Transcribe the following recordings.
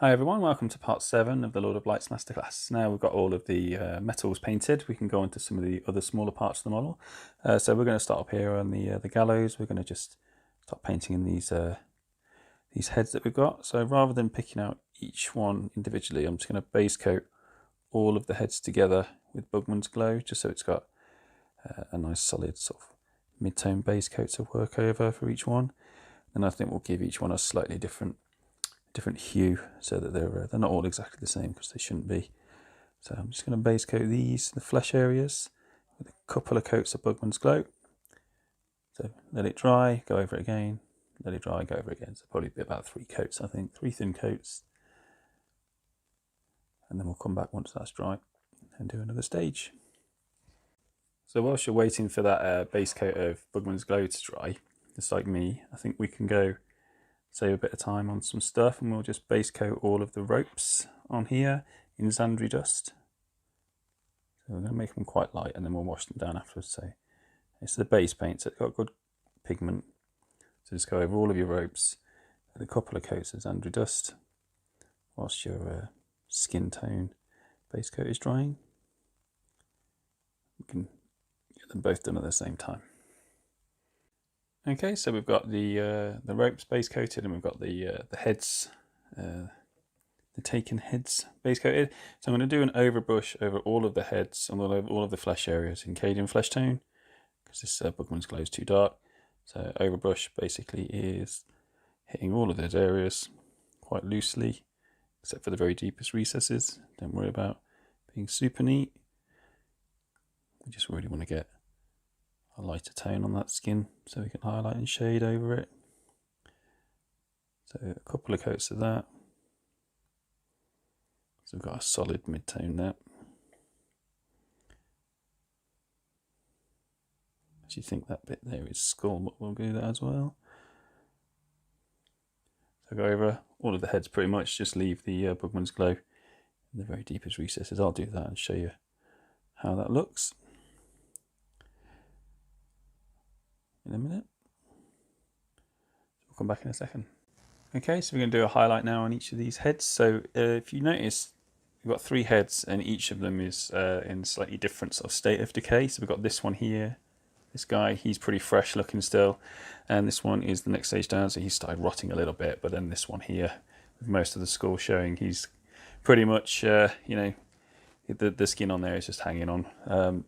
Hi everyone, welcome to part 7 of the Lord of Blights Masterclass. Now we've got all of the metals painted, we can go into some of the other smaller parts of the model. So we're going to start up here on the gallows. We're going to just start painting in these heads that we've got. So rather than picking out each one individually, I'm just going to base coat all of the heads together with Bugman's Glow, just so it's got a nice solid sort of mid-tone base coat to work over for each one. And I think we'll give each one a slightly different hue, so that they're not all exactly the same, because they shouldn't be. So I'm just going to base coat the flesh areas with a couple of coats of Bugman's Glow. So let it dry, go over it again, let it dry, go over it again. So probably be about 3 coats, I think, 3 thin coats, and then we'll come back once that's dry and do another stage. So whilst you're waiting for that base coat of Bugman's Glow to dry, just like me, I think we can go save a bit of time on some stuff, and we'll just base coat all of the ropes on here in Zandri dust. So we're going to make them quite light, and then we'll wash them down afterwards. So it's the base paint, so it's got good pigment. So just go over all of your ropes with a couple of coats of Zandri dust whilst your skin tone base coat is drying. We can get them both done at the same time. Okay, so we've got the ropes base coated, and we've got the heads, the taken heads base coated. So I'm going to do an overbrush over all of the heads and all of the flesh areas in Cadian flesh tone, because this Bugman's Glow is too dark. So overbrush basically is hitting all of those areas quite loosely, except for the very deepest recesses. Don't worry about being super neat. We just really want to get a lighter tone on that skin so we can highlight and shade over it. So a couple of coats of that. So we've got a solid mid-tone there. Actually think that bit there is skull, but we'll do that as well. So go over all of the heads pretty much, just leave the Bugman's Glow in the very deepest recesses. I'll do that and show you how that looks in a minute. We'll come back in a second. Okay, so we're going to do a highlight now on each of these heads. So if you notice, we've got 3 heads, and each of them is in slightly different sort of state of decay. So we've got this one here, this guy, he's pretty fresh looking still, and this one is the next stage down, so he started rotting a little bit. But then this one here, with most of the skull showing, he's pretty much, you know, the skin on there is just hanging on.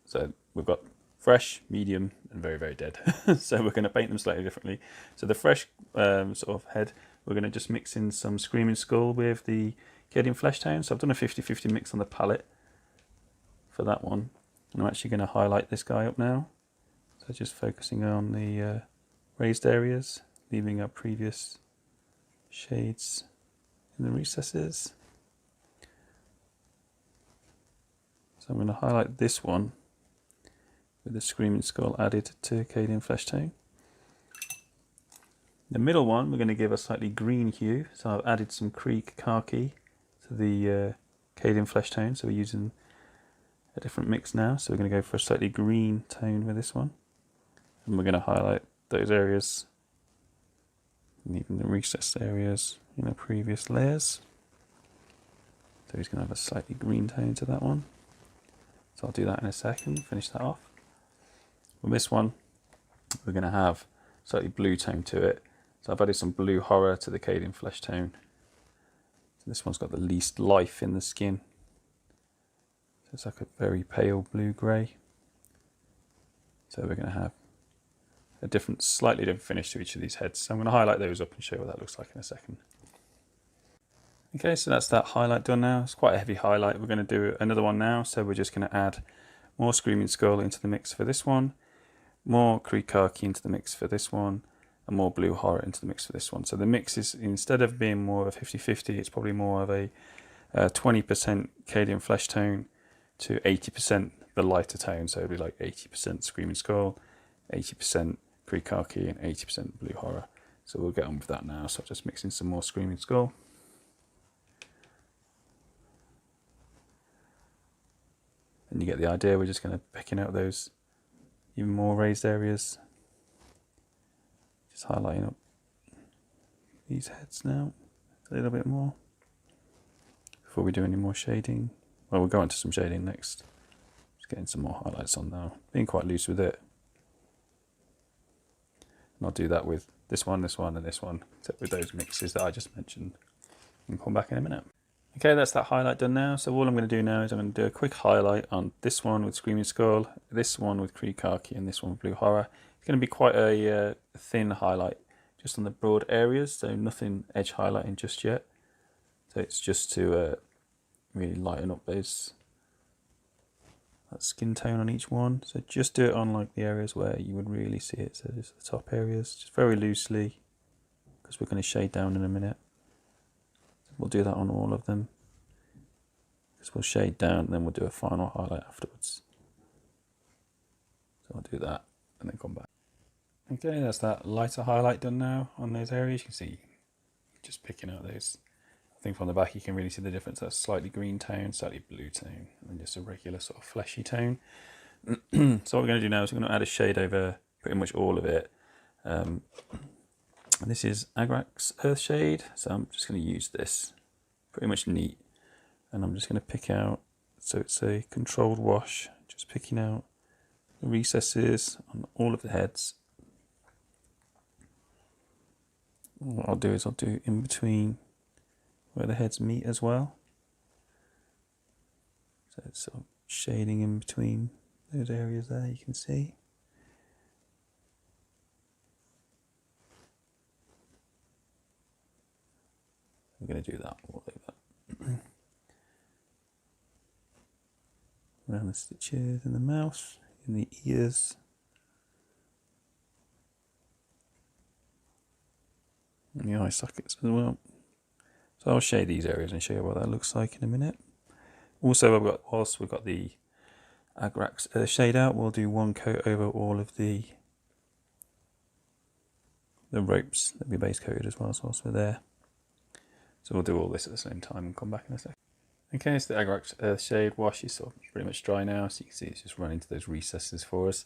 So we've got fresh, medium, and very, very dead. So we're going to paint them slightly differently. So the fresh sort of head, we're going to just mix in some Screaming Skull with the Cadian flesh tone. So I've done a 50-50 mix on the palette for that one. And I'm actually going to highlight this guy up now. So just focusing on the raised areas, leaving our previous shades in the recesses. So I'm going to highlight this one with the Screaming Skull added to Cadian flesh tone. The middle one we're going to give a slightly green hue, so I've added some Creek Khaki to the Cadian flesh tone, so we're using a different mix now. So we're going to go for a slightly green tone with this one, and we're going to highlight those areas and even the recessed areas in the previous layers. So he's going to have a slightly green tone to that one. So I'll do that in a second, finish that off. With this one, we're going to have slightly blue tone to it. So I've added some blue horror to the Cadian flesh tone. So this one's got the least life in the skin. So it's like a very pale blue-grey. So we're going to have a slightly different finish to each of these heads. So I'm going to highlight those up and show you what that looks like in a second. Okay, so that's that highlight done now. It's quite a heavy highlight. We're going to do another one now. So we're just going to add more Screaming Skull into the mix for this one, more Creek Khaki into the mix for this one, and more Blue Horror into the mix for this one. So the mix is, instead of being more of a 50-50, it's probably more of a 20% Cadian flesh tone to 80% the lighter tone. So it'd be like 80% Screaming Skull, 80% Creek Khaki, and 80% Blue Horror. So we'll get on with that now. So just mixing some more Screaming Skull. And you get the idea. We're just going to picking out those even more raised areas. Just highlighting up these heads now a little bit more. before we do any more shading. Well, we'll go into some shading next. Just getting some more highlights on now. Being quite loose with it. And I'll do that with this one, and this one, except with those mixes that I just mentioned. And come back in a minute. Okay, that's that highlight done now. So all I'm going to do now is I'm going to do a quick highlight on this one with Screaming Skull, this one with Creed Khaki, and this one with Blue Horror. It's going to be quite a thin highlight, just on the broad areas, so nothing edge highlighting just yet. So it's just to really lighten up that skin tone on each one. So just do it on like the areas where you would really see it. So just the top areas, just very loosely, because we're going to shade down in a minute. So we'll do that on all of them. Because we'll shade down and then we'll do a final highlight afterwards. So I'll do that and then come back. Okay, that's that lighter highlight done now on those areas. You can see just picking out those. I think from the back you can really see the difference. That's slightly green tone, slightly blue tone, and then just a regular sort of fleshy tone. So what we're going to do now is we're going to add a shade over pretty much all of it. And this is Agrax Earth Shade, so I'm just going to use this, pretty much neat. And I'm just going to pick out, so it's a controlled wash, just picking out the recesses on all of the heads. What I'll do is I'll do in between where the heads meet as well. So it's sort of shading in between those areas there, you can see. I'm going to do that all over. Around the stitches in the mouth, in the ears. And the eye sockets as well. So I'll shade these areas and show you what that looks like in a minute. Also, whilst we've got the Agrax shade out, we'll do one coat over all of the ropes that we base coated as well, so whilst we're there. So we'll do all this at the same time and come back in a second. Okay, so the Agrax shade wash is sort of pretty much dry now, so you can see it's just running into those recesses for us.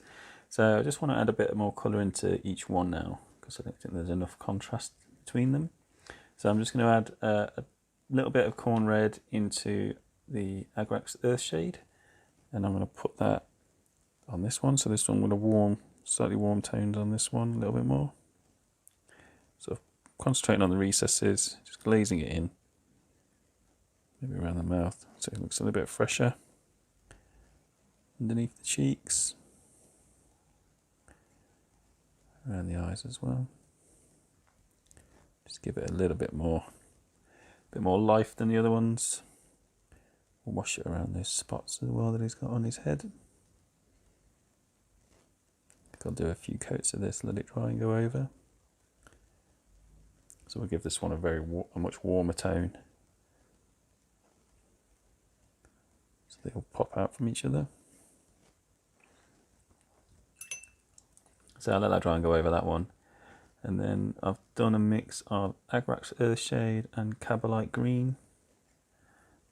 So I just want to add a bit more colour into each one now, because I don't think there's enough contrast between them. So I'm just going to add a little bit of corn red into the Agrax Earth shade, and I'm going to put that on this one. So this one with a slightly warm tones on this one, a little bit more. So concentrating on the recesses, just glazing it in, maybe around the mouth, so it looks a little bit fresher. Underneath the cheeks, around the eyes as well. Just give it a little bit more life than the other ones. We'll wash it around those spots as well that he's got on his head. I'll do a few coats of this, let it dry and go over. So we'll give this one a much warmer tone. So they all pop out from each other. So I'll let that dry and go over that one. And then I've done a mix of Agrax Earth Shade and Cabalite Green.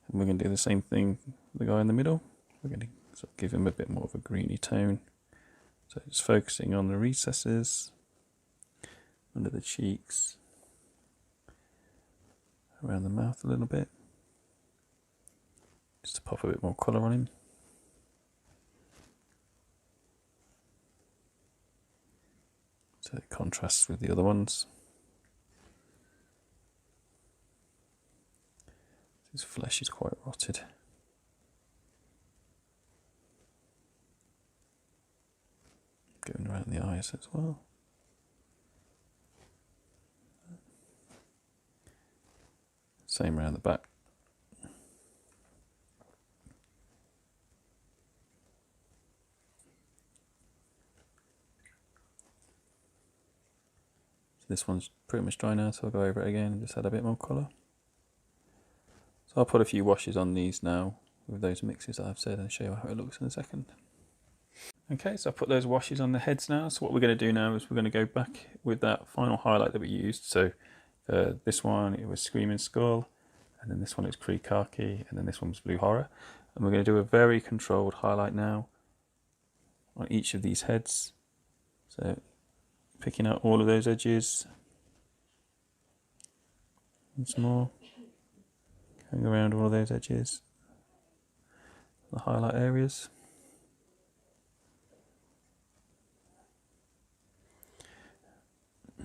And we're going to do the same thing with the guy in the middle. We're going to sort of give him a bit more of a greeny tone. So just focusing on the recesses, under the cheeks, around the mouth a little bit, just to pop a bit more colour on him. So it contrasts with the other ones. His flesh is quite rotted. Going around the eyes as well. Same around the back. So this one's pretty much dry now, so I'll go over it again and just add a bit more colour. So I'll put a few washes on these now with those mixes that I've said and show you how it looks in a second. Okay, so I've put those washes on the heads now. So what we're going to do now is we're going to go back with that final highlight that we used. So this one, it was Screaming Skull, and then this one is Creed Khaki, and then this one was Blue Horror. And we're going to do a very controlled highlight now on each of these heads. So picking out all of those edges. Once more. going around all of those edges, the highlight areas.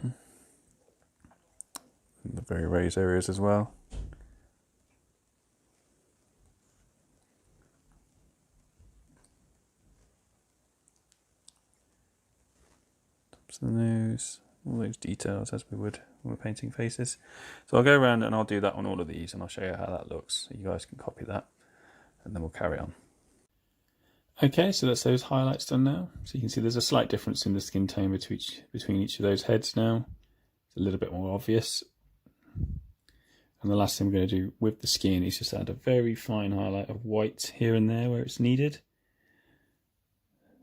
And the very raised areas as well. Tops of the nose, all those details as we would when we're painting faces. So I'll go around and I'll do that on all of these and I'll show you how that looks. So you guys can copy that and then we'll carry on. Okay, so that's those highlights done now. So you can see there's a slight difference in the skin tone between each of those heads now. It's a little bit more obvious. And the last thing we're going to do with the skin is just add a very fine highlight of white here and there where it's needed.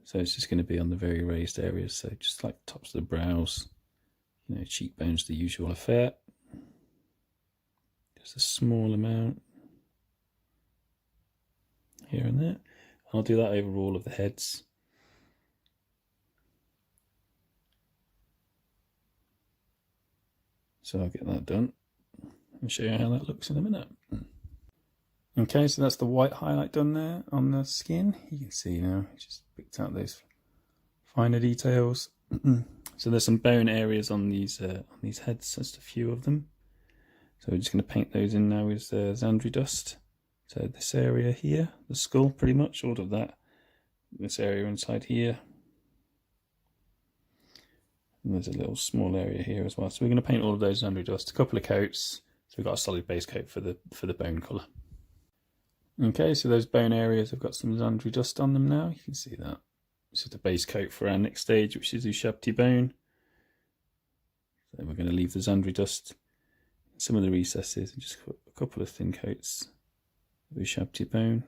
So it's just going to be on the very raised areas, so just like tops of the brows, you know, cheekbones, the usual affair. Just a small amount here and there. I'll do that over all of the heads. So I'll get that done and show you how that looks in a minute. Okay, so that's the white highlight done there on the skin. You can see now, it just picked out those finer details. So there's some bone areas on these heads, just a few of them. So we're just going to paint those in now with Zandri dust. So this area here, the skull, pretty much all of that. This area inside here. And there's a little small area here as well. So we're going to paint all of those Zandri dust, a couple of coats. So we've got a solid base coat for the bone colour. Okay, so those bone areas have got some Zandri dust on them now. You can see that. It's just a base coat for our next stage, which is Ushabti bone. So we're going to leave the Zandri dust in some of the recesses and just put a couple of thin coats of Ushabti bone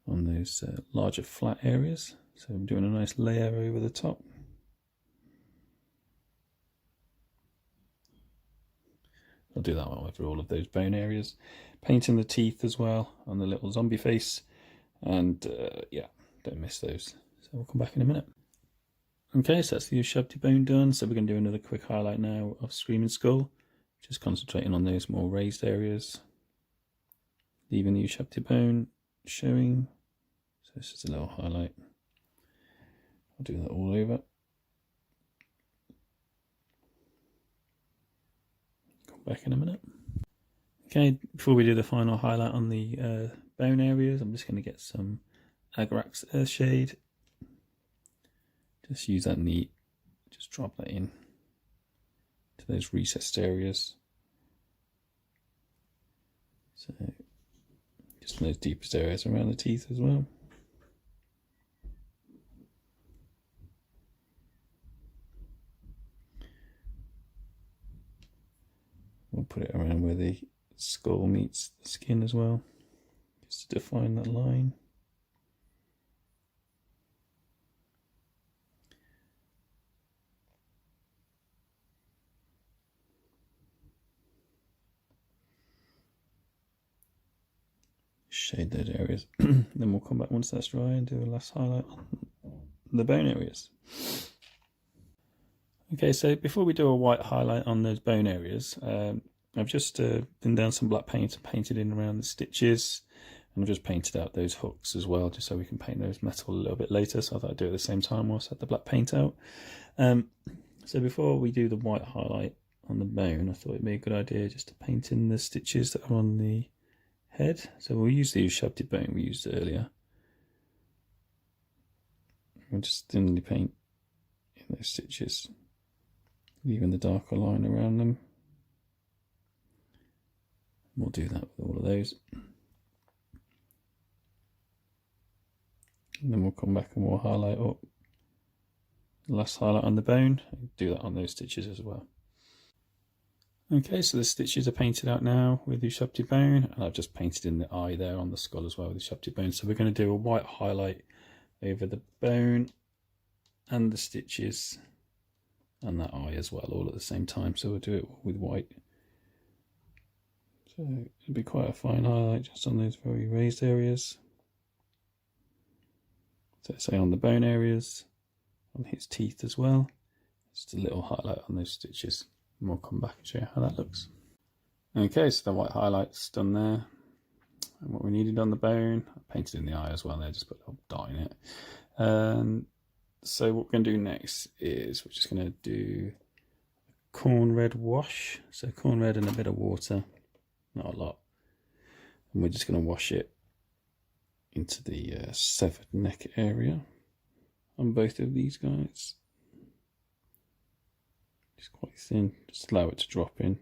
on those larger flat areas. So I'm doing a nice layer over the top. I'll do that one over all of those bone areas. Painting the teeth as well on the little zombie face. And yeah, don't miss those. So we'll come back in a minute. Okay, so that's the Ushabti bone done. So we're going to do another quick highlight now of Screaming Skull. Just concentrating on those more raised areas. Leaving the Ushabti bone showing. So it's just a little highlight. I'll do that all over. Come back in a minute. Okay, before we do the final highlight on the bone areas, I'm just going to get some Agrax Earthshade. Just use that neat, just drop that in to those recessed areas. So just in those deepest areas around the teeth as well. We'll put it around where the skull meets the skin as well, just to define that line. Shade those areas. Then we'll come back once that's dry and do a last highlight on the bone areas. Okay, so before we do a white highlight on those bone areas, I've just been down some black paint and painted in around the stitches, and I've just painted out those hooks as well, just so we can paint those metal a little bit later. So I thought I'd do it at the same time whilst I had the black paint out. So before we do the white highlight on the bone, I thought it'd be a good idea just to paint in the stitches that are on the head. So we'll use the Ushabti bone we used earlier. We'll just thinly paint in those stitches, leaving the darker line around them. We'll do that with all of those. And then we'll come back and we'll highlight up the last highlight on the bone. Do that on those stitches as well. Okay, so the stitches are painted out now with Ushabti bone, and I've just painted in the eye there on the skull as well with Ushabti bone. So we're going to do a white highlight over the bone and the stitches and that eye as well, all at the same time. So we'll do it with white. So it'll be quite a fine highlight just on those very raised areas. So say on the bone areas, on his teeth as well. Just a little highlight on those stitches. And we'll come back and show you how that looks. Okay, so the white highlight's done there. And what we needed on the bone, I painted in the eye as well there, just put a little dot in it. So what we're going to do next is we're just going to do corn red wash. So corn red and a bit of water, not a lot. And we're just going to wash it into the severed neck area on both of these guys. Just quite thin, just allow it to drop in.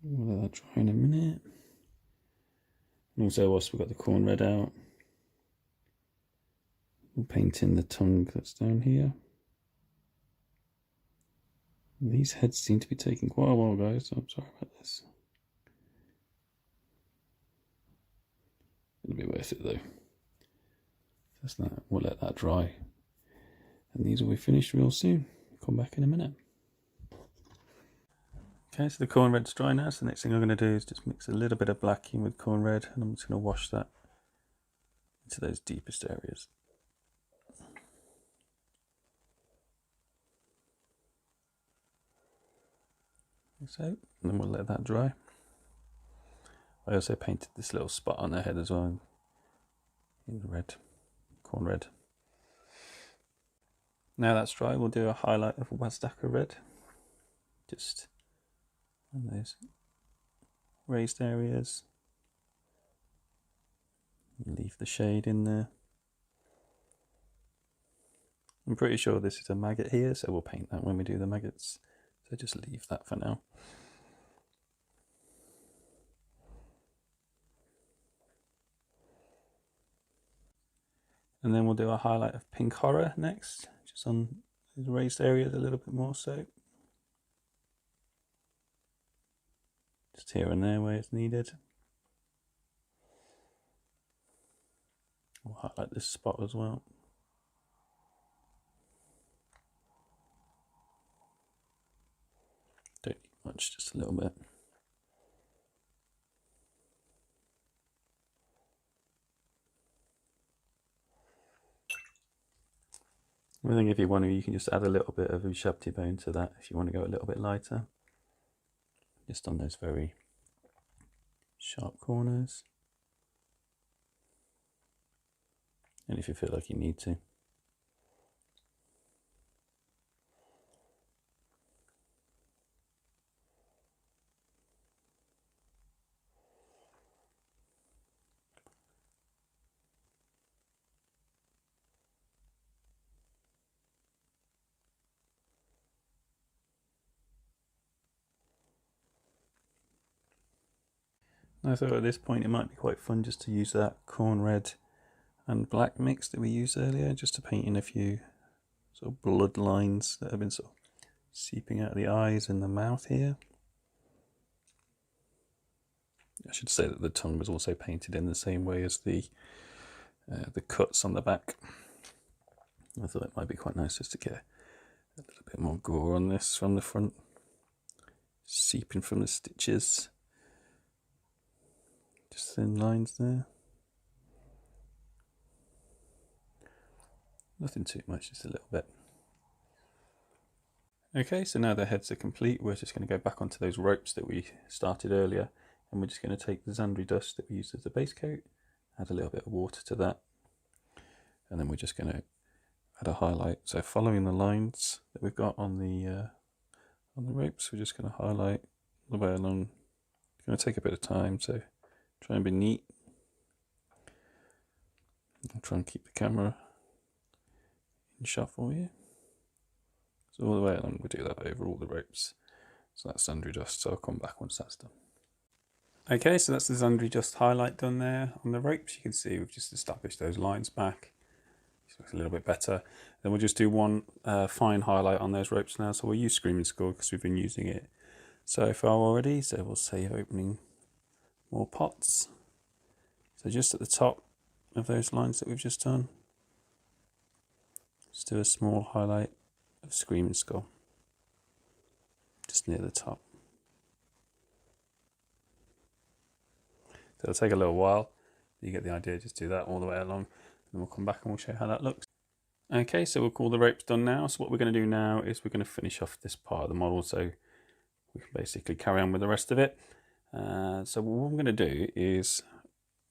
We'll let that dry in a minute. And also, whilst we've got the corn red out, we'll paint in the tongue that's down here. And these heads seem to be taking quite a while, guys, so I'm sorry about this. It'll be worth it though. Just that, we'll let that dry. And these will be finished real soon. Come back in a minute. Okay, so the corn red's dry now, so the next thing I'm going to do is just mix a little bit of black in with corn red, and I'm just going to wash that into those deepest areas. Like so, and then we'll let that dry. I also painted this little spot on their head as well in red, corn red. Now that's dry, we'll do a highlight of Wazdaka red, just on those raised areas. Leave the shade in there. I'm pretty sure this is a maggot here, so we'll paint that when we do the maggots. So just leave that for now. And then we'll do a highlight of pink horror next, just on these raised areas a little bit more so. Just here and there where it's needed. We'll highlight this spot as well. Don't need much, just a little bit. I think if you want to, you can just add a little bit of Ushabti bone to that if you want to go a little bit lighter. Just on those very sharp corners. And if you feel like you need to. I thought at this point it might be quite fun just to use that corn red and black mix that we used earlier, just to paint in a few sort of blood lines that have been sort of seeping out of the eyes and the mouth here. I should say that the tongue was also painted in the same way as the cuts on the back. I thought it might be quite nice just to get a little bit more gore on this from the front, seeping from the stitches. Just thin lines there. Nothing too much, just a little bit. Okay, so now the heads are complete, we're just going to go back onto those ropes that we started earlier, and we're just going to take the Zandri dust that we used as the base coat, add a little bit of water to that, and then we're just going to add a highlight. So following the lines that we've got on the ropes, we're just going to highlight the way along. It's going to take a bit of time, so try and be neat. I'll try and keep the camera in shot for you. So all the way along, we'll do that over all the ropes. So that's Zandri dust, so I'll come back once that's done. Okay, so that's the Zandri dust highlight done there on the ropes. You can see we've just established those lines back. It looks a little bit better. Then we'll just do one fine highlight on those ropes now. So we'll use Screaming Skull because we've been using it so far already. So we'll save opening more pots. So just at the top of those lines that we've just done, just do a small highlight of Screaming Skull, just near the top. So it'll take a little while, you get the idea, just do that all the way along, and then we'll come back and we'll show you how that looks. Okay, so we'll call the ropes done now. So what we're going to do now is we're going to finish off this part of the model, so we can basically carry on with the rest of it. So what I'm going to do is,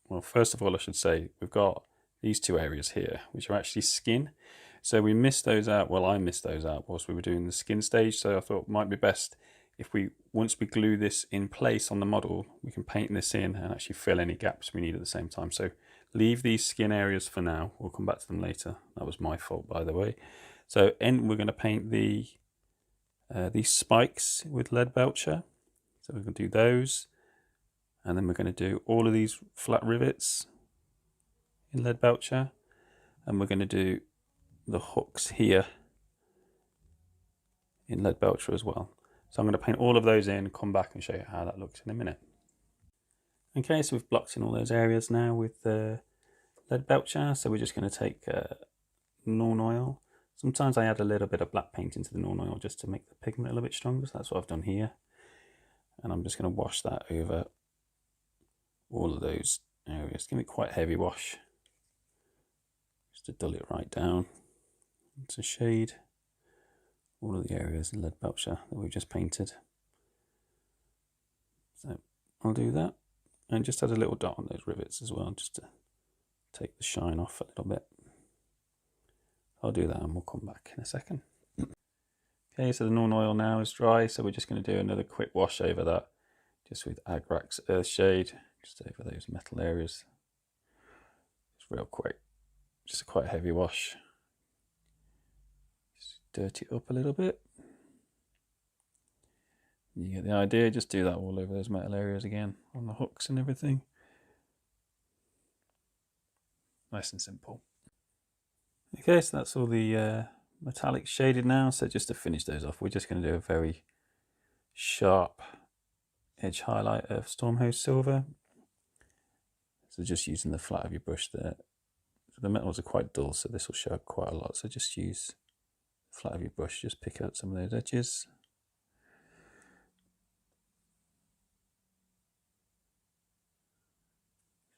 well, first of all, I should say we've got these two areas here, which are actually skin. So we missed those out. Well, I missed those out whilst we were doing the skin stage. So I thought it might be best if once we glue this in place on the model, we can paint this in and actually fill any gaps we need at the same time. So leave these skin areas for now. We'll come back to them later. That was my fault, by the way. So we're going to paint these spikes with lead belcher. So we're going to do those. And then we're going to do all of these flat rivets in lead belcher. And we're going to do the hooks here in lead belcher as well. So I'm going to paint all of those in, come back and show you how that looks in a minute. Okay, so we've blocked in all those areas now with lead belcher. So we're just going to take Norn oil. Sometimes I add a little bit of black paint into the Norn oil just to make the pigment a little bit stronger. So that's what I've done here. And I'm just going to wash that over all of those areas. Give it quite a heavy wash, just to dull it right down into shade. All of the areas in lead belcher that we've just painted. So I'll do that, and just add a little dot on those rivets as well, just to take the shine off a little bit. I'll do that and we'll come back in a second. Okay, so the Norn oil now is dry, so we're just going to do another quick wash over that, just with Agrax Earthshade, just over those metal areas. Just real quick, just a quite heavy wash. Just dirty it up a little bit. You get the idea, just do that all over those metal areas again, on the hooks and everything. Nice and simple. Okay, so that's all the metallic shaded now. So just to finish those off, we're just going to do a very sharp edge highlight of Stormhost Silver. So just using the flat of your brush there. So the metals are quite dull, so this will show up quite a lot. So just use the flat of your brush, just pick out some of those edges.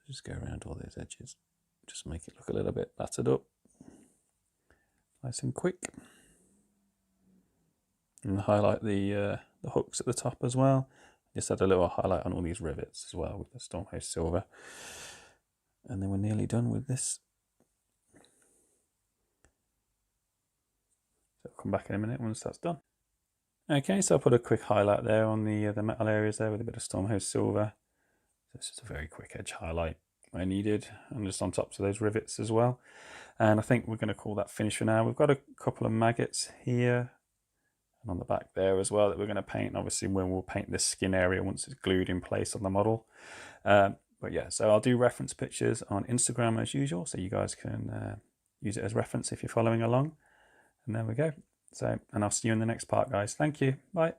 Just go around all those edges. Just make it look a little bit battered up. Nice and quick. And highlight the hooks at the top as well. Just add a little highlight on all these rivets as well with the Stormhost Silver. And then we're nearly done with this. So I'll come back in a minute once that's done. Okay, so I'll put a quick highlight there on the metal areas there with a bit of Stormhost Silver. So it's just a very quick edge highlight I needed, and just on top of those rivets as well. And I think we're going to call that finished for now. We've got a couple of maggots here and on the back there as well that we're going to paint. Obviously, when we'll paint this skin area once it's glued in place on the model. But yeah, so I'll do reference pictures on Instagram as usual, so you guys can use it as reference if you're following along. And there we go. So, and I'll see you in the next part, guys. Thank you. Bye.